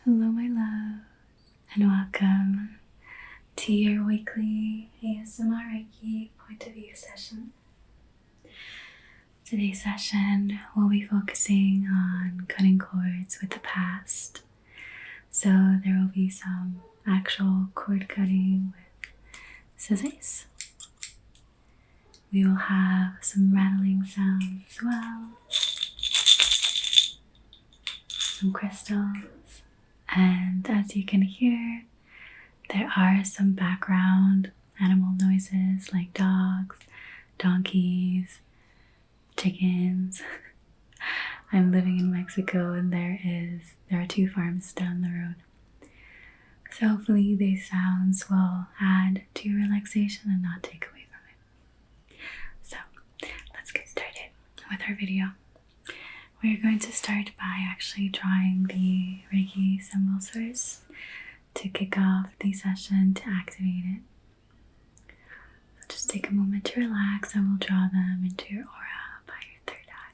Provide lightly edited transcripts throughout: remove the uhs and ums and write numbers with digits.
Hello, my love, and welcome to your weekly ASMR Reiki point of view session. Today's session we'll be focusing on cutting cords with the past. So there will be some actual cord cutting with scissors. We will have some rattling sounds as well, some crystals, and as you can hear, there are some background animal noises like dogs, donkeys, chickens. I'm living in Mexico and there are 2 farms down the road. So hopefully these sounds will add to your relaxation and not take away from it. So let's get started with our video. We're going to start by actually drawing the Reiki symbols first to kick off the session, to activate it. So just take a moment to relax and we'll draw them into your aura by your third eye.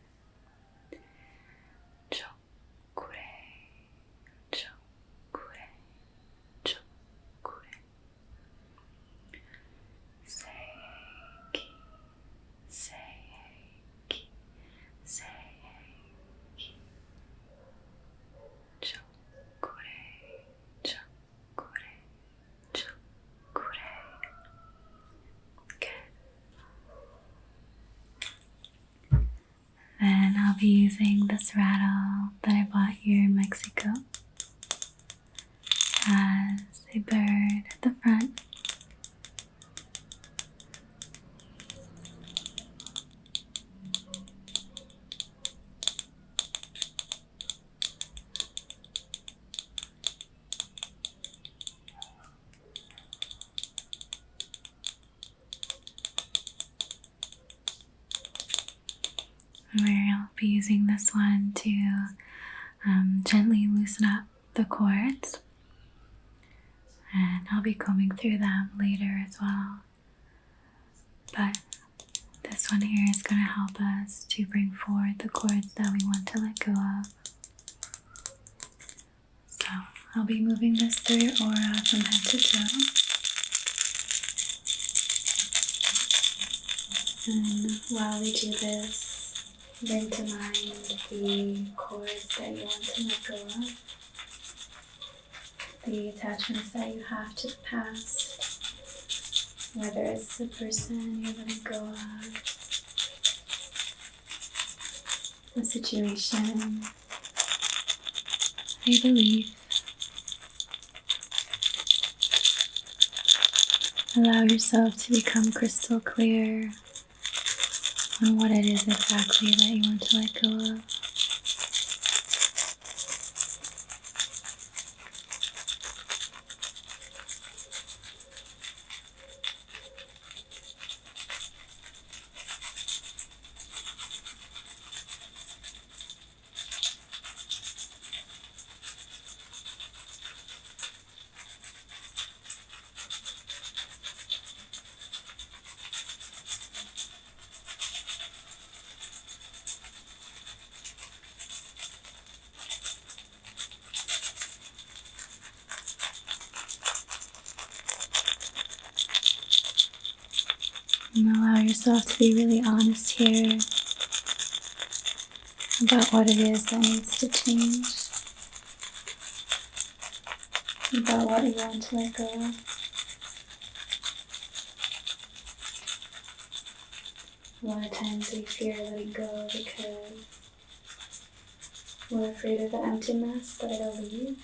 Chokure, chokure, chokure. Seiki, seiki, seiki. Chokure, chokure, chokure. Then I'll be using this rattle that I bought here in Mexico. Has a bird at the front. I'll be using this one to gently loosen up the cords, and I'll be combing through them later as well. But this one here is going to help us to bring forward the cords that we want to let go of. So I'll be moving this through your aura from head to toe. And while we do this, bring to mind the cords that you want to let go of, the attachments that you have to the past, whether it's the person you're letting go of, the situation, a belief. Allow yourself to become crystal clear on what it is exactly that you want to let go of. And allow yourself to be really honest here about what it is that needs to change, about what you want to let go of. A lot of times we fear letting go because we're afraid of the emptiness that it'll leave.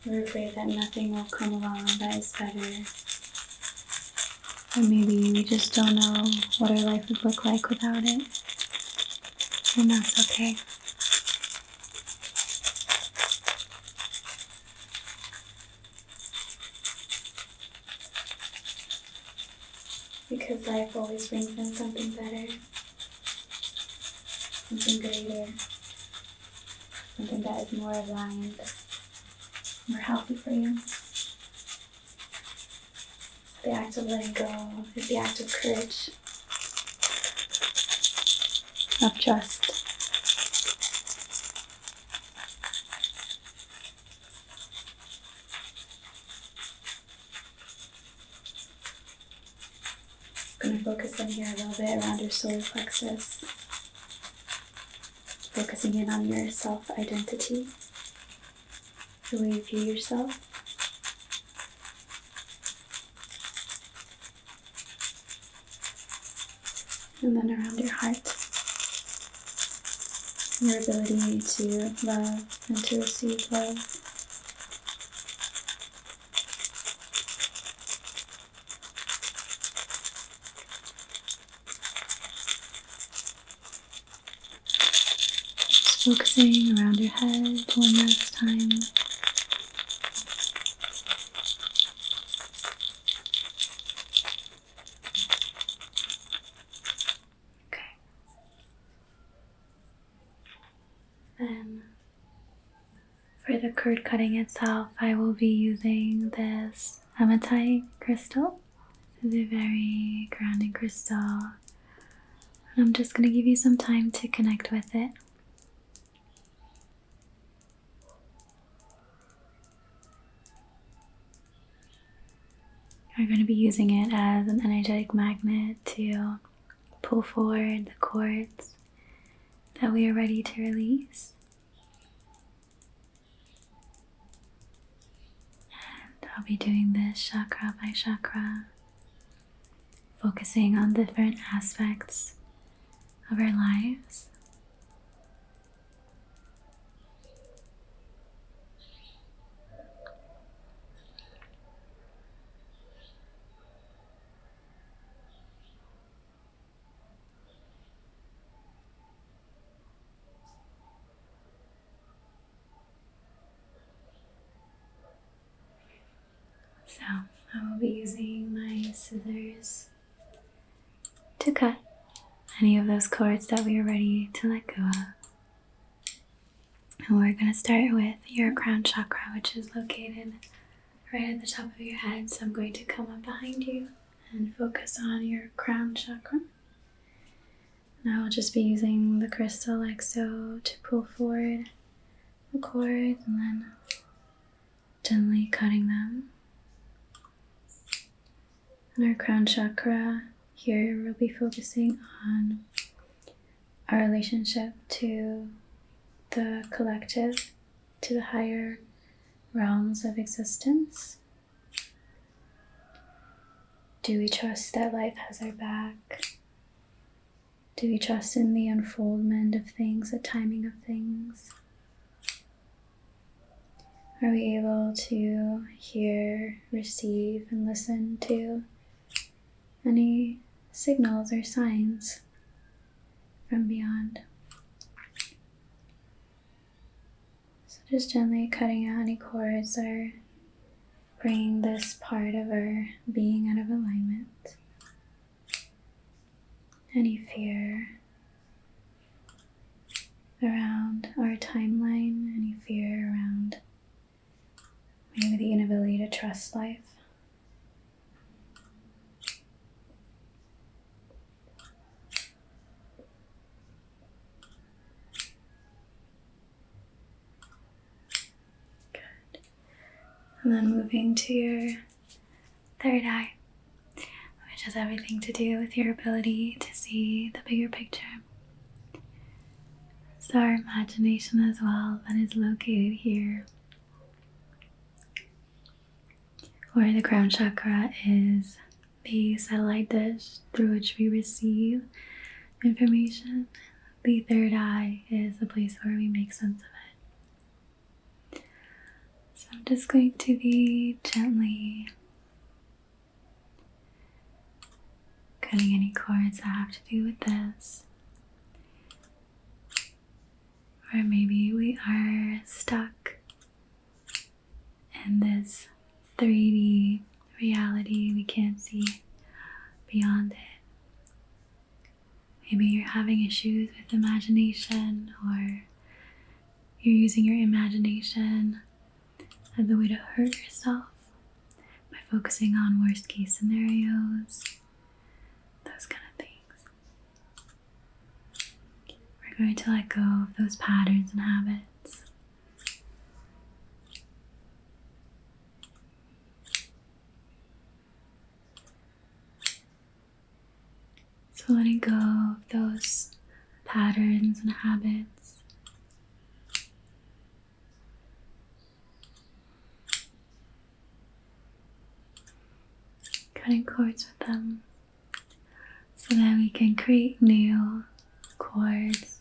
We're afraid that nothing will come along that is better. Or maybe we just don't know what our life would look like without it. And that's okay. Because life always brings in something better, something greater, something that is more aligned, more healthy for you. The act of letting go is the act of courage, of trust, going to focus in here a little bit around your solar plexus, focusing in on your self-identity, the way you view yourself. And then around your heart, your ability to love and to receive love. Just focusing around your head one last time. Then for the cord cutting itself, I will be using this hematite crystal. This is a very grounding crystal. And I'm just going to give you some time to connect with it. We're going to be using it as an energetic magnet to pull forward the cords that we are ready to release. And I'll be doing this chakra by chakra, focusing on different aspects of our lives. So I will be using my scissors to cut any of those cords that we are ready to let go of. And we're going to start with your crown chakra, which is located right at the top of your head. So I'm going to come up behind you and focus on your crown chakra. And I will just be using the crystal like so to pull forward the cords and then gently cutting them. And our crown chakra here, we'll be focusing on our relationship to the collective, to the higher realms of existence. Do we trust that life has our back? Do we trust in the unfoldment of things, the timing of things? Are we able to hear, receive, and listen to any signals or signs from beyond? So just gently cutting out any cords that are bringing this part of our being out of alignment. Any fear around our timeline, any fear around maybe the inability to trust life. Good. And then moving to your third eye, which has everything to do with your ability to see the bigger picture. So our imagination as well, that is located here, where the crown chakra is the satellite dish through which we receive information. The third eye is the place where we make sense of it. So I'm just going to be gently cutting any cords that have to do with this. Or maybe we are stuck in this 3D reality, we can't see beyond it. Maybe you're having issues with imagination, or you're using your imagination as a way to hurt yourself by focusing on worst case scenarios, those kind of things. We're going to let go of those patterns and habits. So letting go of those patterns and habits. Cutting cords with them so that we can create new cords,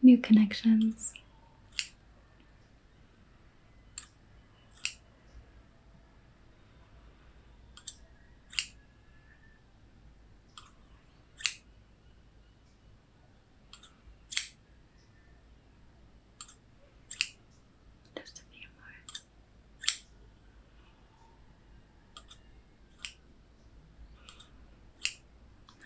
new connections. Just a few more.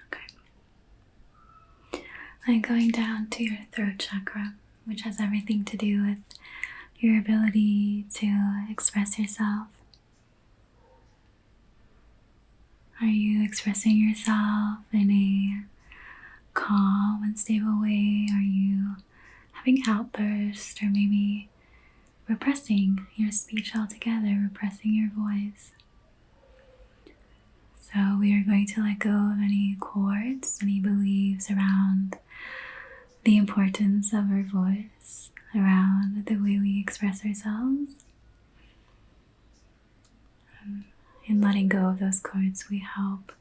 Okay. And going down to your throat chakra, which has everything to do with your ability to express yourself. Are you expressing yourself in a calm and stable way? Are you having outbursts, or maybe repressing your speech altogether, repressing your voice? So we are going to let go of any cords, any beliefs around the importance of our voice, around the way we express ourselves. In letting go of those cords, we help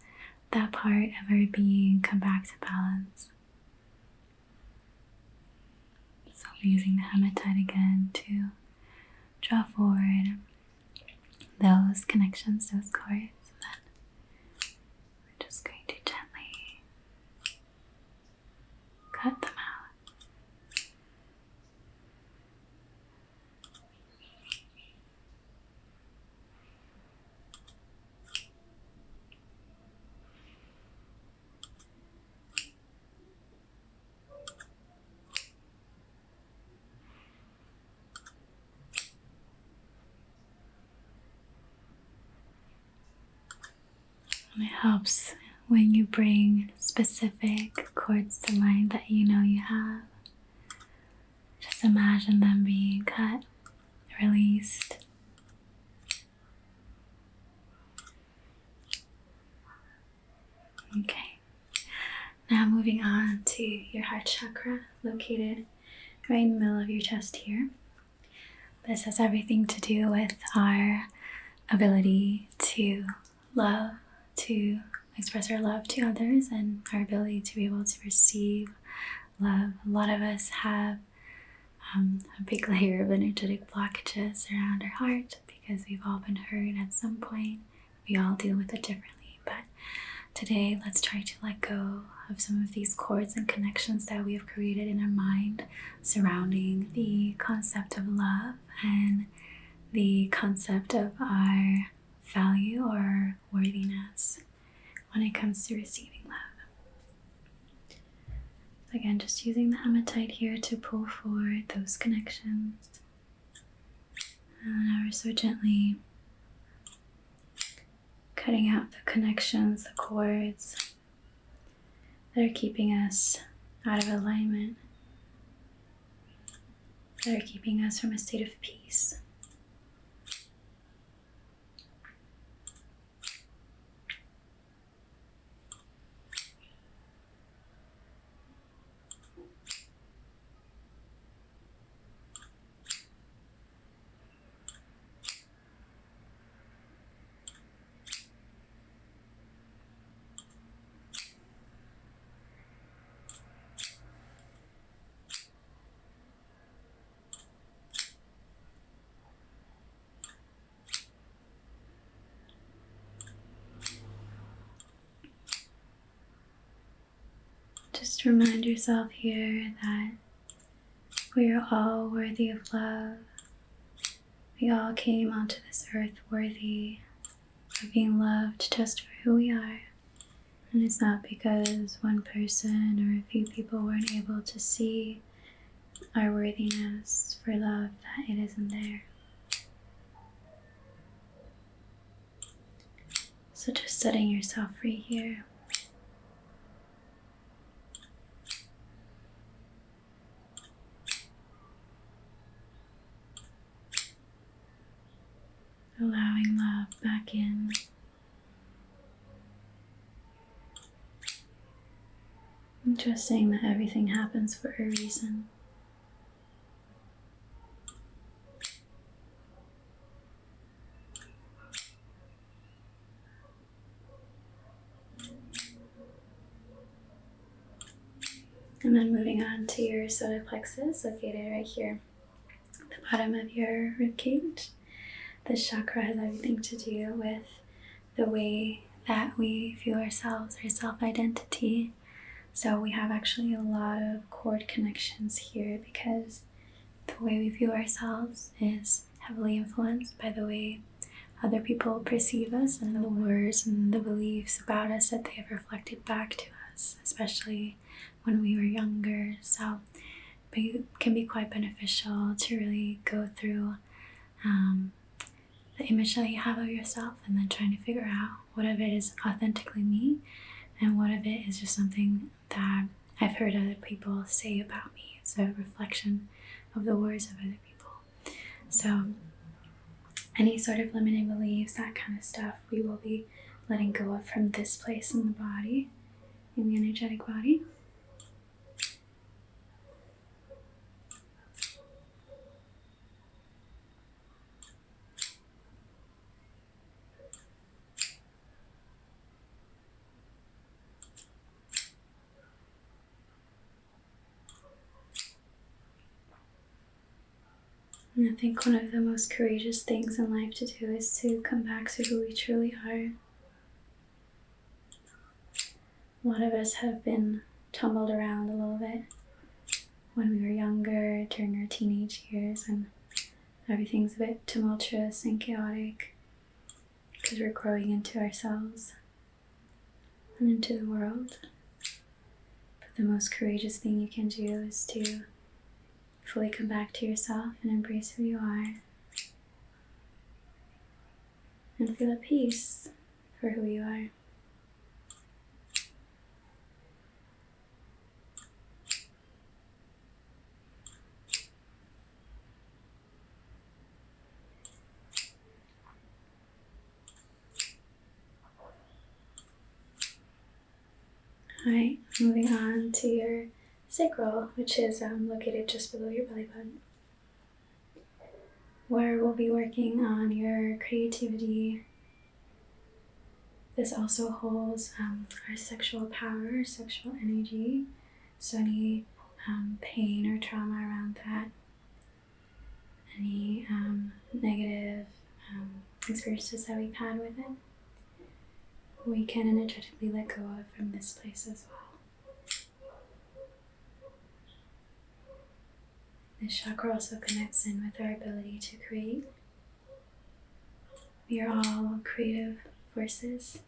that part of our being come back to balance. So we're using the hematite again to draw forward those connections, those cords, and then we're just going to gently cut them out. And it helps when you bring specific cords to mind that you know you have. Just imagine them being cut, released. Okay. Now moving on to your heart chakra, located right in the middle of your chest here. This has everything to do with our ability to love, to express our love to others, and our ability to be able to receive love. A lot of us have a big layer of energetic blockages around our heart because we've all been hurt at some point. We all deal with it differently, but today let's try to let go of some of these cords and connections that we have created in our mind surrounding the concept of love and the concept of our value or worthiness when it comes to receiving love. Again, just using the hematite here to pull forward those connections. And ever so gently cutting out the connections, the cords that are keeping us out of alignment, that are keeping us from a state of peace. Just remind yourself here that we are all worthy of love. We all came onto this earth worthy of being loved just for who we are. And it's not because one person or a few people weren't able to see our worthiness for love that it isn't there. So just setting yourself free here. Allowing love back in. Trusting that everything happens for a reason. And then moving on to your solar plexus, located right here at the bottom of your rib cage. This chakra has everything to do with the way that we view ourselves, our self-identity. So we have actually a lot of cord connections here because the way we view ourselves is heavily influenced by the way other people perceive us and the words and the beliefs about us that they have reflected back to us, especially when we were younger. So it can be quite beneficial to really go through the image that you have of yourself and then trying to figure out what of it is authentically me and what of it is just something that I've heard other people say about me. It's a reflection of the words of other people. So any sort of limiting beliefs, that kind of stuff, we will be letting go of from this place in the body, in the energetic body. And I think one of the most courageous things in life to do is to come back to who we truly are. A lot of us have been tumbled around a little bit when we were younger, during our teenage years, and everything's a bit tumultuous and chaotic because we're growing into ourselves and into the world. But the most courageous thing you can do is to fully come back to yourself and embrace who you are and feel at peace for who you are. Alright, moving on to your sacral, which is located just below your belly button, where we'll be working on your creativity. This also holds our sexual power, sexual energy, so any pain or trauma around that, any negative experiences that we've had with it, we can energetically let go of from this place as well. This chakra also connects in with our ability to create. We are all creative forces.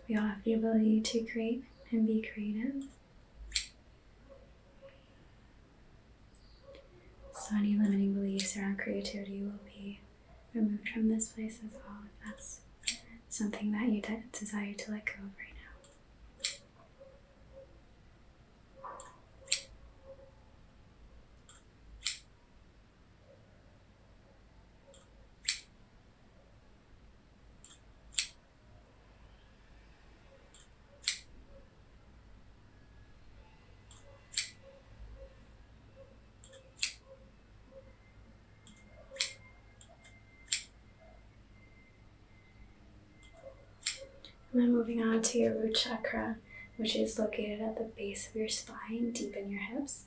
We all have the ability to create and be creative. So any limiting beliefs around creativity will be removed from this place as well, if that's something that you desire to let go of right now. And then moving on to your root chakra, which is located at the base of your spine, deep in your hips.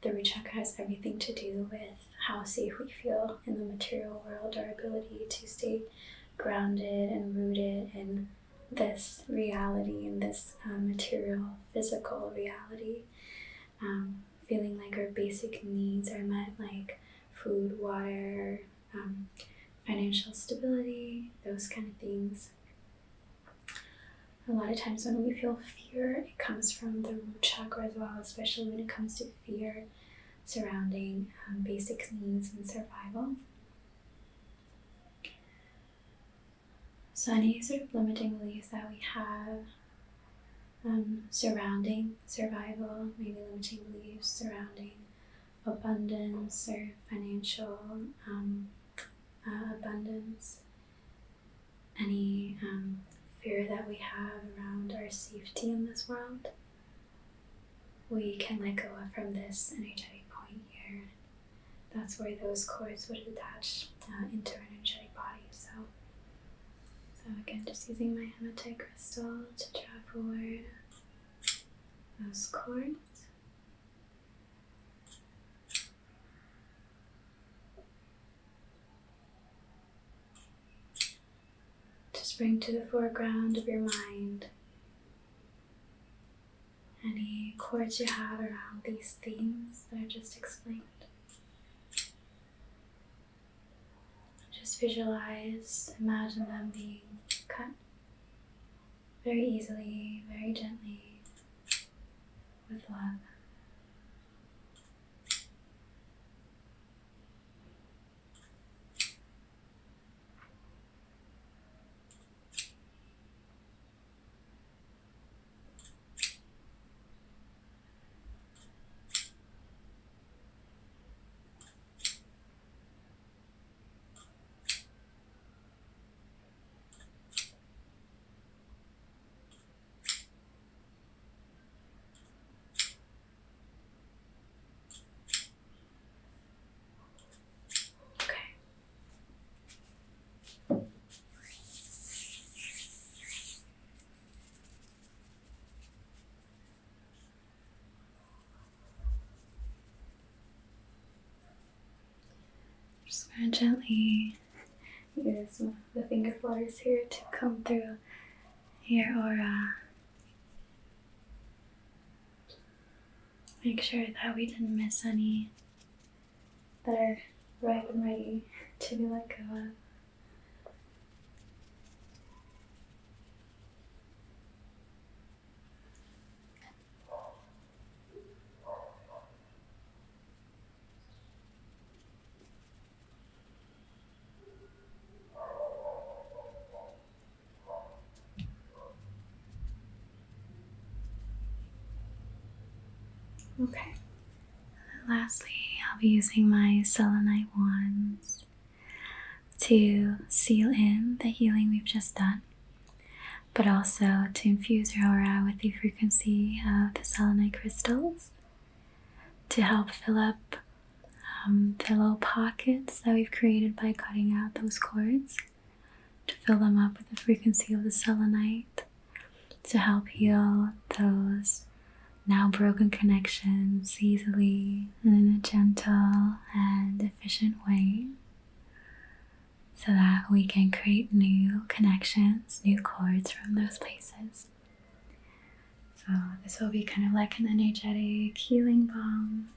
The root chakra has everything to do with how safe we feel in the material world, our ability to stay grounded and rooted in this reality, in this material, physical reality. Feeling like our basic needs are met, like food, water, financial stability, those kind of things. A lot of times when we feel fear, it comes from the root chakra as well, especially when it comes to fear surrounding basic needs and survival. So any sort of limiting beliefs that we have surrounding survival, maybe limiting beliefs surrounding abundance or financial abundance, any fear that we have around our safety in this world, we can let go of from this energetic point here. That's where those cords would attach into our energetic body. So again, just using my hematite crystal to draw forward those cords. Just bring to the foreground of your mind any cords you have around these themes that I just explained. Just visualize, imagine them being cut very easily, very gently, with love. Just going to gently use one of the finger flutters here to come through your aura. Make sure that we didn't miss any that are ripe and ready to be let go of. Okay. Lastly, I'll be using my selenite wands to seal in the healing we've just done, but also to infuse your aura with the frequency of the selenite crystals to help fill up the little pockets that we've created by cutting out those cords, to fill them up with the frequency of the selenite, to help heal those now broken connections easily and in a gentle and efficient way, so that we can create new connections, new cords from those places. So this will be kind of like an energetic healing balm.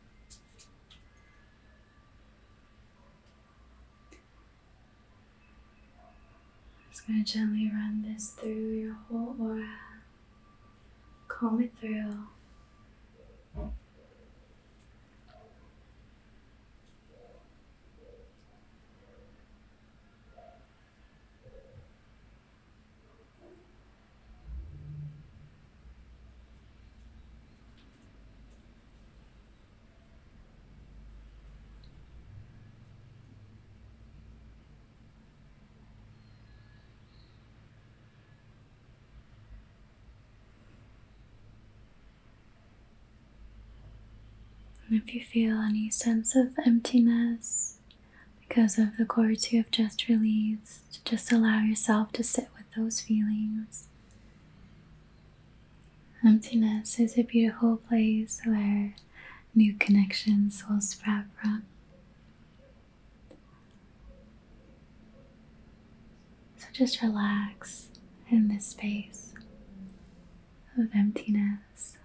Just going to gently run this through your whole aura, comb it through. And if you feel any sense of emptiness because of the cords you have just released, just allow yourself to sit with those feelings. Emptiness is a beautiful place where new connections will sprout from. So just relax in this space of emptiness.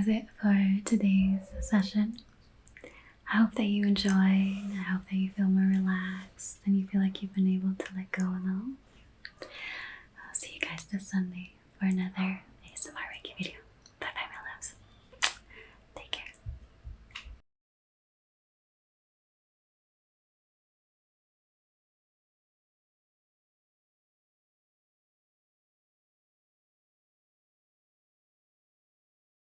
does it for today's session. I hope that you enjoy, and I hope that you feel more relaxed and you feel like you've been able to let go a little. I'll see you guys this Sunday for another